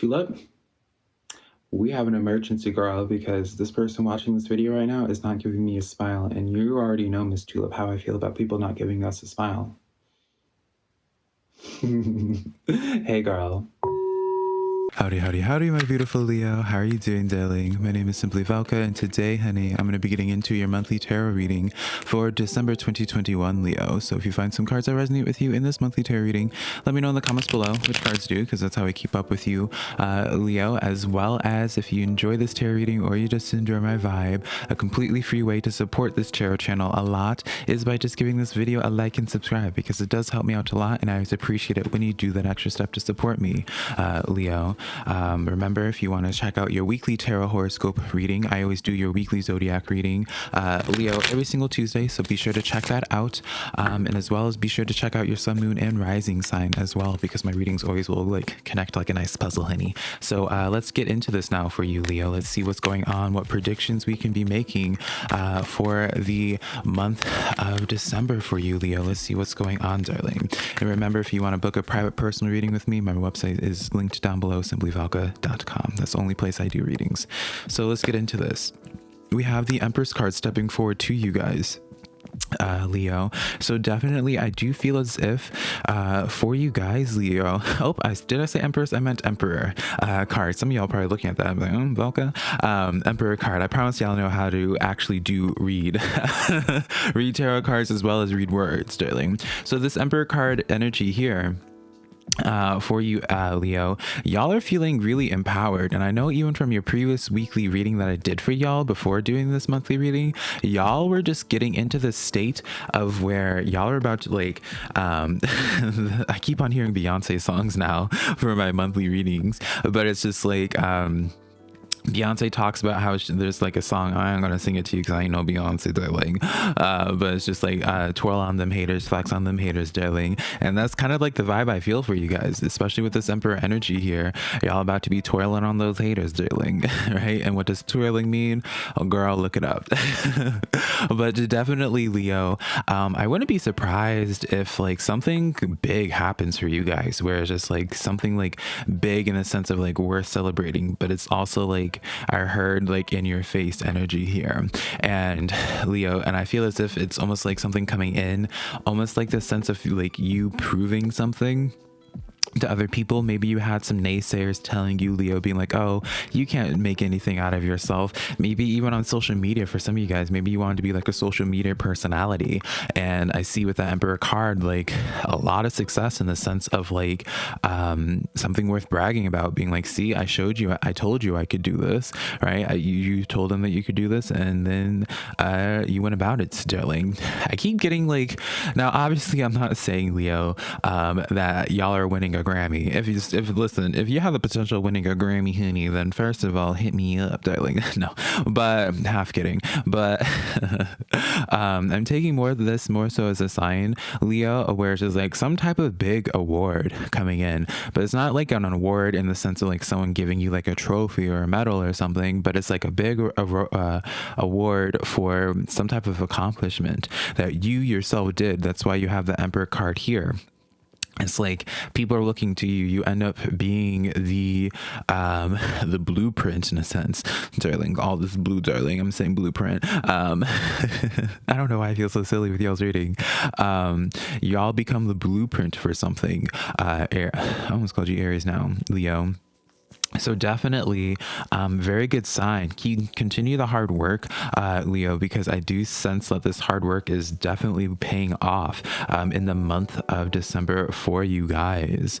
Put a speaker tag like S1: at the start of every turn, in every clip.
S1: Tulip, we have an emergency, girl, because this person watching this video right now is not giving me a smile, and you already know, Miss Tulip, how I feel about people not giving us a smile. Hey, girl.
S2: Howdy, my beautiful Leo. How are you doing, darling? My name is SimplyVelca, and today, honey, I'm going to be getting into your monthly tarot reading for December 2021, Leo. So if you find some cards that resonate with you in this monthly tarot reading, let me know in the comments below which cards do, because that's how I keep up with you, Leo, as well as if you enjoy this tarot reading or you just enjoy my vibe. A completely free way to support this tarot channel a lot is by just giving this video a like and subscribe, because it does help me out a lot, and I always appreciate it when you do that extra step to support me, Leo. Remember, if you want to check out your weekly tarot horoscope reading, I always do your weekly zodiac reading, Leo, every single Tuesday, so be sure to check that out, and as well as be sure to check out your sun, moon, and rising sign as well, because my readings always will like connect like a nice puzzle, honey. So let's get into this now for you, Leo. Let's see what's going on, what predictions we can be making for the month of December for you, Leo. Let's see what's going on, darling. And remember, if you want to book a private personal reading with me, my website is linked down below, SimplyVelca.com. That's the only place I do readings. So let's get into this. We have the Empress card stepping forward to you guys, Leo. So definitely I do feel as if for you guys, Leo, did I say Empress? I meant Emperor card. Some of y'all probably looking at that, I'm like, Velka, Emperor card. I promise y'all know how to actually do read read tarot cards as well as read words, darling. So this Emperor card energy here, for you, Leo, y'all are feeling really empowered. And I know even from your previous weekly reading that I did for y'all before doing this monthly reading, y'all were just getting into the state of where y'all are about to like I keep on hearing Beyonce songs now for my monthly readings, but it's just like Beyonce talks about how there's like a song, I'm gonna sing it to you because I ain't no Beyonce, darling, but it's just like twirl on them haters, flex on them haters, darling. And that's kind of like the vibe I feel for you guys, especially with this Emperor energy here. Y'all about to be twirling on those haters, darling. Right? And what does twirling mean? Oh girl, look it up. But definitely, Leo, I wouldn't be surprised if like something big happens for you guys, where it's just like something like big in the sense of like worth celebrating, but it's also like I heard like in your face energy here, and Leo, and I feel as if it's almost like something coming in, almost like the sense of like you proving something to other people. Maybe you had some naysayers telling you, Leo, being like, oh, you can't make anything out of yourself. Maybe even on social media, for some of you guys, maybe you wanted to be like a social media personality. And I see with the Emperor card, like a lot of success in the sense of like something worth bragging about, being like, see, I showed you, I told you I could do this, right? You told them that you could do this, and then you went about it, darling. I keep getting like, now obviously I'm not saying, Leo, that y'all are winning a Grammy. If you have the potential of winning a Grammy, honey, then first of all, hit me up, darling. No, but half kidding. But I'm taking this more so as a sign, Leo, where it's just like some type of big award coming in, but it's not like an award in the sense of like someone giving you like a trophy or a medal or something, but it's like a big award for some type of accomplishment that you yourself did. That's why you have the Emperor card here. It's like people are looking to you. You end up being the blueprint in a sense, darling. All this blue, darling. I'm saying blueprint. I don't know why I feel so silly with y'all's reading. Y'all become the blueprint for something. I almost called you Aries now, Leo. So definitely very good sign. Continue the hard work, Leo, because I do sense that this hard work is definitely paying off in the month of December for you guys.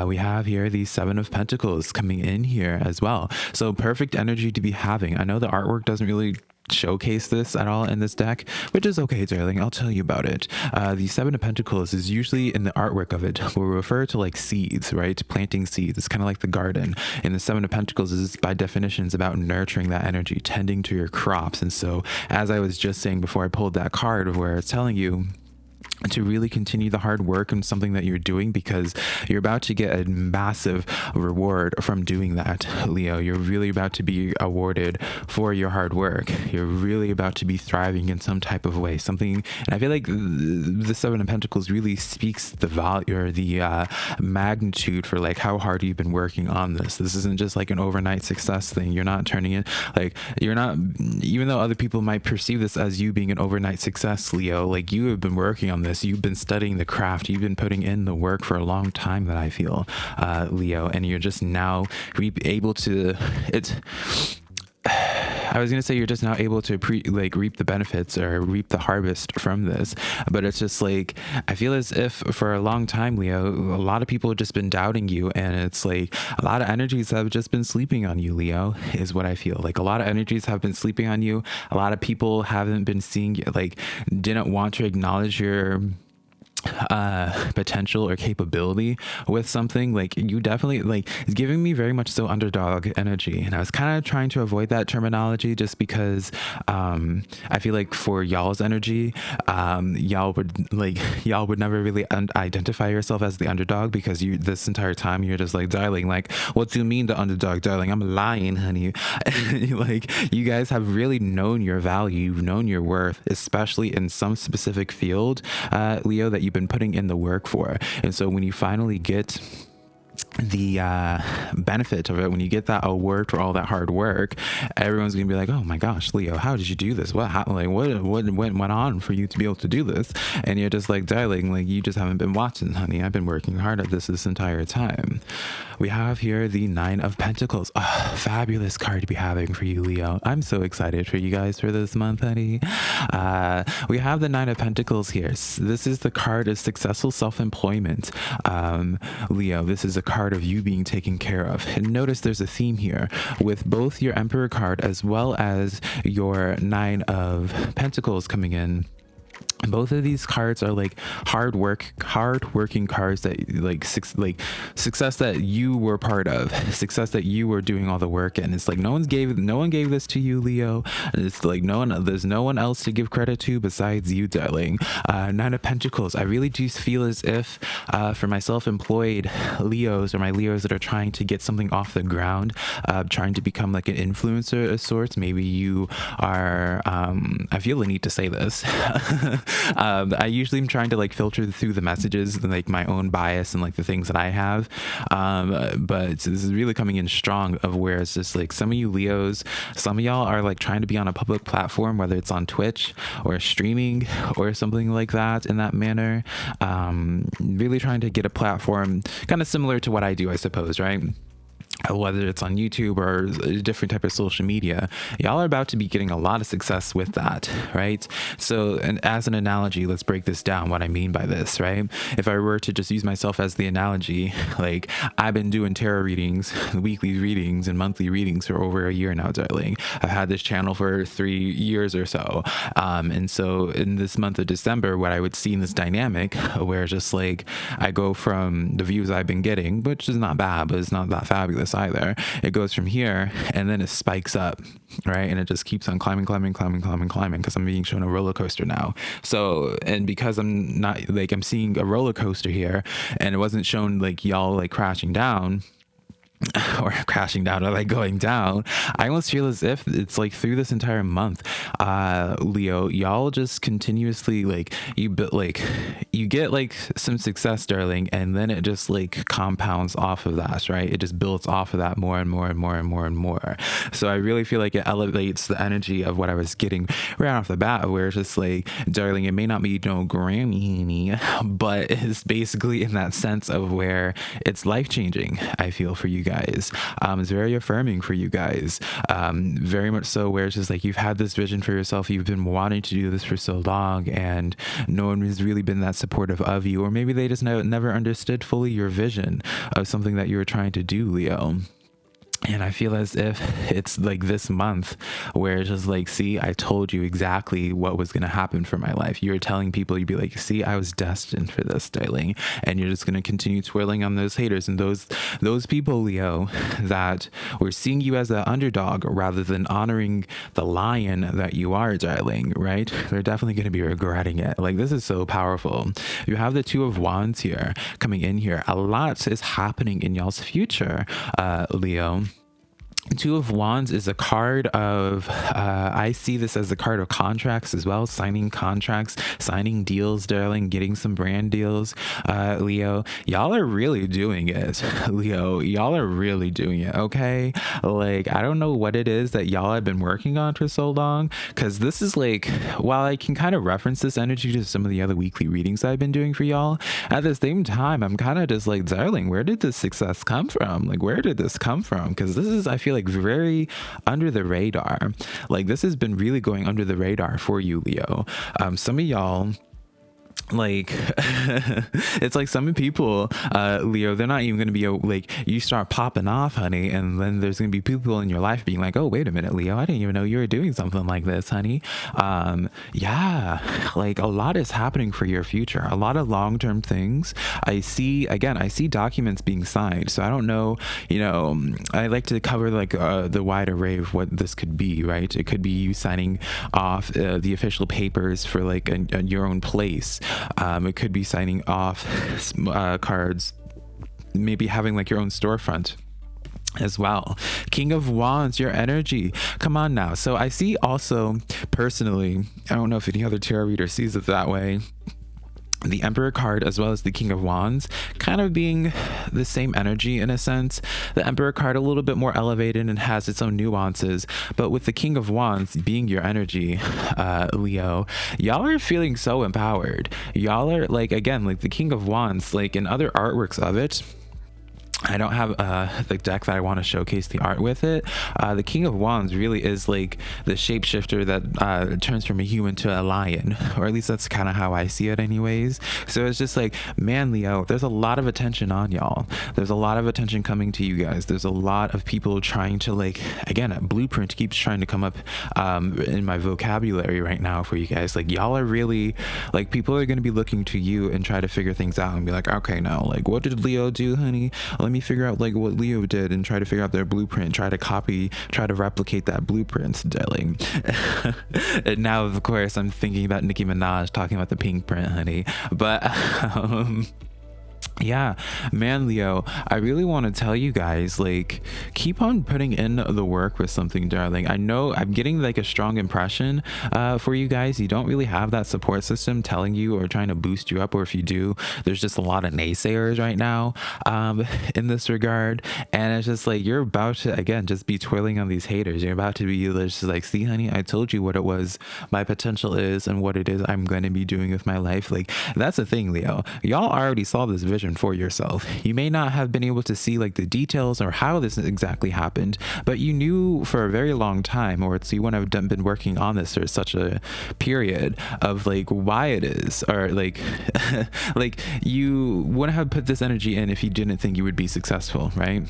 S2: We have here the Seven of Pentacles coming in here as well. So perfect energy to be having. I know the artwork doesn't really showcase this at all in this deck, which is okay, darling. I'll tell you about it. The Seven of Pentacles is usually in the artwork of it will refer to like seeds, right? Planting seeds. It's kind of like the garden. And the Seven of Pentacles is by definition is about nurturing that energy, tending to your crops. And so as I was just saying before I pulled that card, where it's telling you to really continue the hard work and something that you're doing, because you're about to get a massive reward from doing that, Leo. You're really about to be awarded for your hard work. You're really about to be thriving in some type of way, something. And I feel like the Seven of Pentacles really speaks the value or the magnitude for like how hard you've been working on this isn't just like an overnight success thing. You're not turning it like, you're not, even though other people might perceive this as you being an overnight success, Leo, like you have been working on this. You've been studying the craft. You've been putting in the work for a long time, that I feel, Leo, and you're just now able to, I was gonna say you're just now able to reap the benefits or reap the harvest from this, but it's just like, I feel as if for a long time, Leo, a lot of people have just been doubting you, and it's like a lot of energies have just been sleeping on you, Leo, is what I feel. Like a lot of energies have been sleeping on you. A lot of people haven't been seeing, like, didn't want to acknowledge your potential or capability with something. Like you definitely, like, it's giving me very much so underdog energy, and I was kind of trying to avoid that terminology just because I feel like for y'all's energy, y'all would never really identify yourself as the underdog, because you, this entire time, you're just like, darling, like, what do you mean the underdog, darling? I'm lying, honey. Like, you guys have really known your value, you've known your worth, especially in some specific field, Leo, that you've been putting in the work for. And so when you finally get the benefit of it, when you get that award for all that hard work, everyone's gonna be like, oh my gosh, Leo, how did you do this? What went on for you to be able to do this? And you're just like, darling, like, you just haven't been watching, honey. I've been working hard at this entire time. We have here the Nine of Pentacles. Oh, fabulous card to be having for you, Leo. I'm so excited for you guys for this month, honey. We have the Nine of Pentacles here. This is the card of successful self-employment. Leo, this is a card of you being taken care of. And notice there's a theme here with both your Emperor card as well as your Nine of Pentacles coming in. Both of these cards are like hard working cards that like success that you were part of, success that you were doing all the work in. It's like no one gave this to you, Leo. And it's like there's no one else to give credit to besides you, darling. Nine of Pentacles. I really do feel as if for my self-employed Leos, or my Leos that are trying to get something off the ground, trying to become like an influencer of sorts. Maybe you are, I feel the need to say this. I usually am trying to like filter through the messages and like my own bias and like the things that I have, but this is really coming in strong, of where it's just like some of you Leos, some of y'all are like trying to be on a public platform, whether it's on Twitch or streaming or something like that, in that manner, really trying to get a platform kind of similar to what I do, I suppose, right? Whether it's on YouTube or a different type of social media, y'all are about to be getting a lot of success with that, right? So, and as an analogy, let's break this down, what I mean by this, right? If I were to just use myself as the analogy, like, I've been doing tarot readings, weekly readings and monthly readings for over a year now, darling. I've had this channel for 3 years or so. And so in this month of December, what I would see in this dynamic, where just like, I go from the views I've been getting, which is not bad, but it's not that fabulous either. It goes from here and then it spikes up, right? And it just keeps on climbing, because I'm being shown a roller coaster now. So, and because I'm not like, I'm seeing a roller coaster here, and it wasn't shown like y'all like crashing down or like going down, I almost feel as if it's like through this entire month, Leo, y'all just continuously like, you get like some success, darling, and then it just like compounds off of that, right? It just builds off of that more and more and more and more and more. So I really feel like it elevates the energy of what I was getting right off the bat, where it's just like, darling, it may not be no Grammy, but it's basically in that sense of where it's life-changing, I feel, for you guys. It's very affirming for you guys, very much so, where it's just like, you've had this vision for yourself, you've been wanting to do this for so long, and no one has really been that supportive of you, or maybe they just never understood fully your vision of something that you were trying to do, Leo. And I feel as if it's like this month where it's just like, see, I told you exactly what was going to happen for my life. You're telling people, you'd be like, see, I was destined for this, darling. And you're just going to continue twirling on those haters and those people, Leo, that were seeing you as an underdog rather than honoring the lion that you are, darling, right? They're definitely going to be regretting it. Like, this is so powerful. You have the Two of Wands here coming in here. A lot is happening in y'all's future, Leo. Two of Wands is a card of, I see this as a card of contracts as well, signing contracts, signing deals, darling, getting some brand deals. Leo, y'all are really doing it. Leo, y'all are really doing it, okay? Like, I don't know what it is that y'all have been working on for so long, because this is like, while I can kind of reference this energy to some of the other weekly readings I've been doing for y'all, at the same time, I'm kind of just like, darling, where did this success come from? Like, where did this come from? Because this is, I feel like, very under the radar. Like, this has been really going under the radar for you, Leo. Some of y'all, like, it's like some people, Leo, they're not even going to be like, you start popping off, honey, and then there's going to be people in your life being like, oh, wait a minute, Leo, I didn't even know you were doing something like this, honey. Yeah, like, a lot is happening for your future, a lot of long-term things. I see documents being signed, so I don't know, you know, I like to cover like the wide array of what this could be, right? It could be you signing off the official papers for like your own place. It could be signing off cards, maybe having like your own storefront as well. King of Wands, your energy, come on now. So I see also, personally, I don't know if any other tarot reader sees it that way, the Emperor card as well as the King of Wands kind of being the same energy in a sense. The Emperor card a little bit more elevated and has its own nuances, but with the King of Wands being your energy, Leo, y'all are feeling so empowered. Y'all are like, again, like the King of Wands, like in other artworks of it, I don't have the deck that I want to showcase the art with it. The King of Wands really is like the shapeshifter that turns from a human to a lion, or at least that's kind of how I see it anyways. So it's just like, man, Leo, there's a lot of attention on y'all. There's a lot of attention coming to you guys. There's a lot of people trying to, like, again, a blueprint keeps trying to come up in my vocabulary right now for you guys. Like, y'all are really, like, people are going to be looking to you and try to figure things out and be like, okay, now, like, what did Leo do, honey? Let me figure out like what Leo did and try to figure out their blueprint, try to replicate that blueprint, darling. And now, of course, I'm thinking about Nicki Minaj talking about the pink print, honey. But yeah, man, Leo, I really want to tell you guys, like, keep on putting in the work with something, darling. I know I'm getting like a strong impression for you guys. You don't really have that support system telling you or trying to boost you up, or if you do, there's just a lot of naysayers right now in this regard. And it's just like, you're about to, again, just be twirling on these haters. You're about to be just like, see, honey, I told you what it was my potential is and what it is I'm going to be doing with my life. Like, that's the thing, Leo. Y'all already saw this vision for yourself. You may not have been able to see like the details or how this exactly happened, but you knew for a very long time, or you wouldn't have been working on this for such a period of like why it is, or like like you wouldn't have put this energy in if you didn't think you would be successful, right?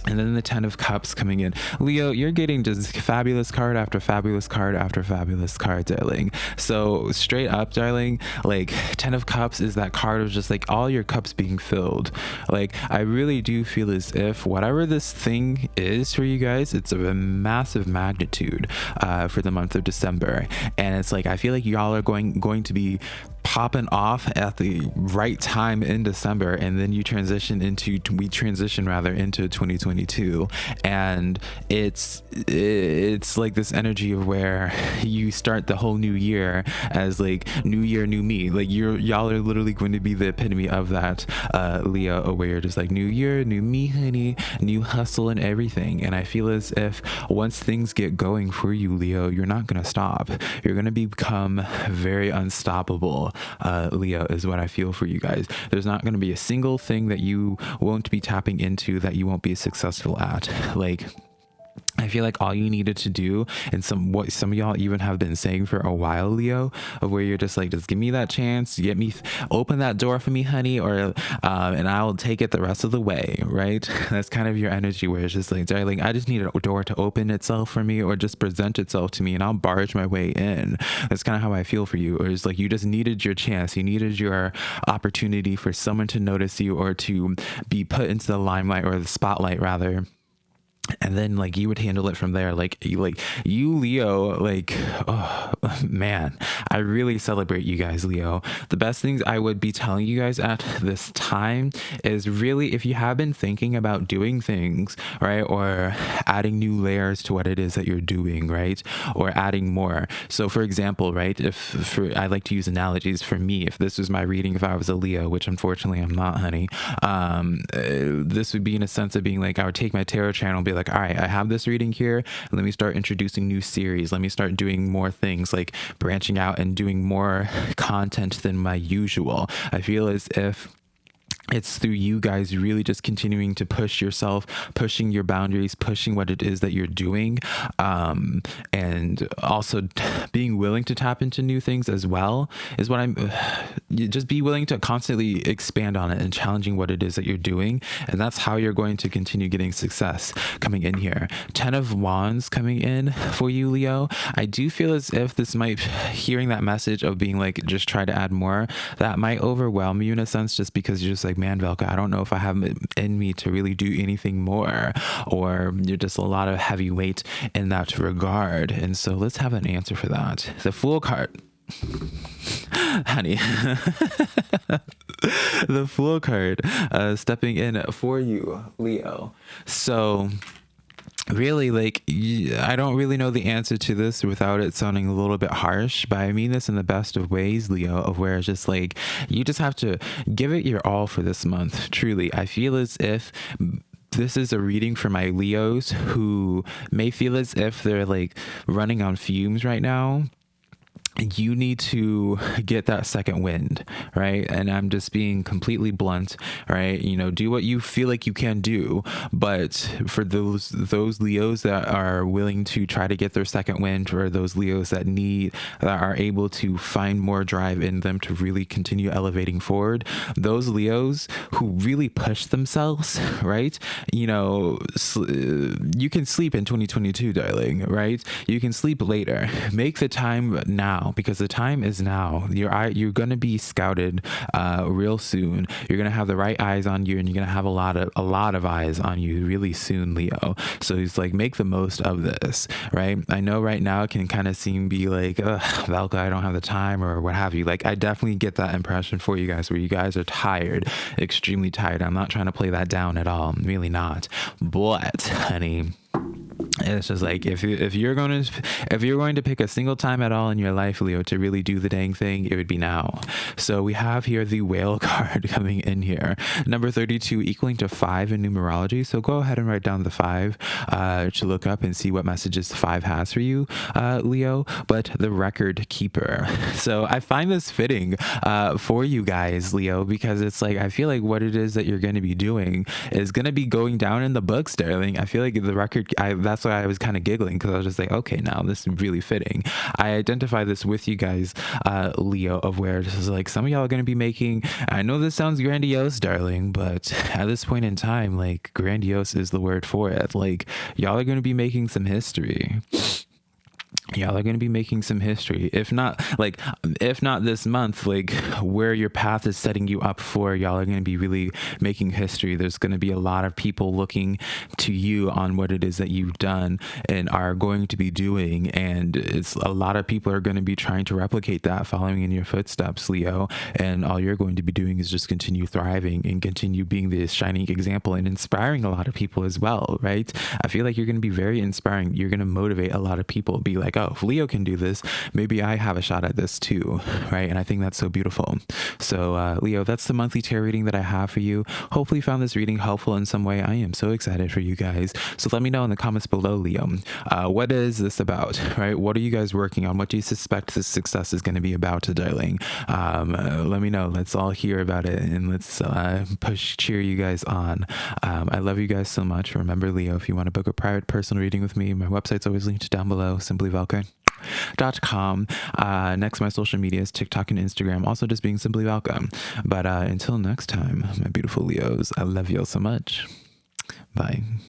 S2: And then the 10 of Cups coming in. Leo, you're getting just fabulous card after fabulous card after fabulous card, darling. So straight up, darling, like 10 of Cups is that card of just like all your cups being filled. Like, I really do feel as if whatever this thing is for you guys, it's of a massive magnitude for the month of December. And it's like, I feel like y'all are going to be popping off at the right time in December, and then we transition into 2022, and it's like this energy of where you start the whole new year as like new year, new me. Like, y'all are literally going to be the epitome of that, Leo, where you're just like, new year, new me, honey, new hustle and everything. And I feel as if once things get going for you, Leo, you're not gonna stop. You're gonna become very unstoppable, Leo, is what I feel for you guys. There's not going to be a single thing that you won't be tapping into that you won't be successful at. Like, I I feel like all you needed to do, and what some of y'all even have been saying for a while, Leo, of where you're just like, just give me that chance, get me, open that door for me, honey, or and I'll take it the rest of the way, right? That's kind of your energy, where it's just like, darling, I just need a door to open itself for me, or just present itself to me, and I'll barge my way in. That's kind of how I feel for you. Or it's like you just needed your chance, you needed your opportunity for someone to notice you, or to be put into the limelight, or the spotlight rather, and then like you would handle it from there. Like you Leo, like, oh man, I really celebrate you guys, Leo. The best things I would be telling you guys at this time is, really, if you have been thinking about doing things, right, or adding new layers to what it is that you're doing, right, or adding more. So for example, right, I like to use analogies. For me, if this was my reading, if I was a Leo, which unfortunately I'm not, honey, this would be in a sense of being like, I would take my tarot channel and be like, all right, I have this reading here. Let me start introducing new series. Let me start doing more things, like branching out and doing more content than my usual. I feel as if it's through you guys really just continuing to push yourself, pushing your boundaries, pushing what it is that you're doing, and also being willing to tap into new things as well, is what you just be willing to constantly expand on it and challenging what it is that you're doing. And that's how you're going to continue getting success coming in here. 10 of Wands coming in for you, Leo. I do feel as if this might, hearing that message of being like, just try to add more, that might overwhelm you in a sense, just because you're just like, man, Velca, I don't know if I have it in me to really do anything more, or you're just a lot of heavy weight in that regard. And so let's have an answer for that. The Fool card. Honey. The Fool card stepping in for you, Leo. So really, like, I don't really know the answer to this without it sounding a little bit harsh, but I mean this in the best of ways, Leo, of where it's just like, you just have to give it your all for this month. Truly, I feel as if this is a reading for my Leos who may feel as if they're like running on fumes right now. You need to get that second wind, right? And I'm just being completely blunt, right? You know, do what you feel like you can do. But for those Leos that are willing to try to get their second wind, or those Leos that are able to find more drive in them to really continue elevating forward, those Leos who really push themselves, right? You know, you can sleep in 2022, darling, right? You can sleep later. Make the time now, because the time is now. You're going to be scouted real soon. You're going to have the right eyes on you, and you're going to have a lot of eyes on you really soon, Leo. So he's like, make the most of this, right? I know right now it can kind of seem be like, Velca, I don't have the time, or what have you. Like, I definitely get that impression for you guys, where you guys are tired, extremely tired. I'm not trying to play that down at all. I'm really not. But, honey, it's just like, if you're going to pick a single time at all in your life, Leo, to really do the dang thing, it would be now. So we have here the Whale card coming in here, number 32, equaling to 5 in numerology. So go ahead and write down the 5 to look up and see what messages 5 has for you, Leo. But the Record Keeper. So I find this fitting for you guys, Leo, because it's like, I feel like what it is that you're going to be doing is going to be going down in the books, darling. I feel like the record, that's why I was kind of giggling, because I was just like, okay, now this is really fitting. I identify this with you guys, Leo, of where this is like, some of y'all are going to be making, I know this sounds grandiose, darling, but at this point in time, like, grandiose is the word for it. Like, y'all are going to be making some history. Y'all are going to be making some history, if not this month, like, where your path is setting you up for, y'all are going to be really making history. There's going to be a lot of people looking to you on what it is that you've done and are going to be doing, and it's a lot of people are going to be trying to replicate that, following in your footsteps, Leo, and all you're going to be doing is just continue thriving and continue being this shining example and inspiring a lot of people as well, right? I feel like you're going to be very inspiring. You're going to motivate a lot of people, be like, oh, if Leo can do this, maybe I have a shot at this too, right? And I think that's so beautiful. So Leo, that's the monthly tarot reading that I have for you. Hopefully you found this reading helpful in some way. I am so excited for you guys. So let me know in the comments below, Leo, what is this about, right? What are you guys working on? What do you suspect this success is going to be about, darling? Let me know. Let's all hear about it, and let's cheer you guys on. I love you guys so much. Remember, Leo, if you want to book a private personal reading with me, my website's always linked down below, SimplyVelca.com. Next, my social media is TikTok and Instagram, also just being SimplyVelca. But until next time, my beautiful Leos, I love you all so much. Bye.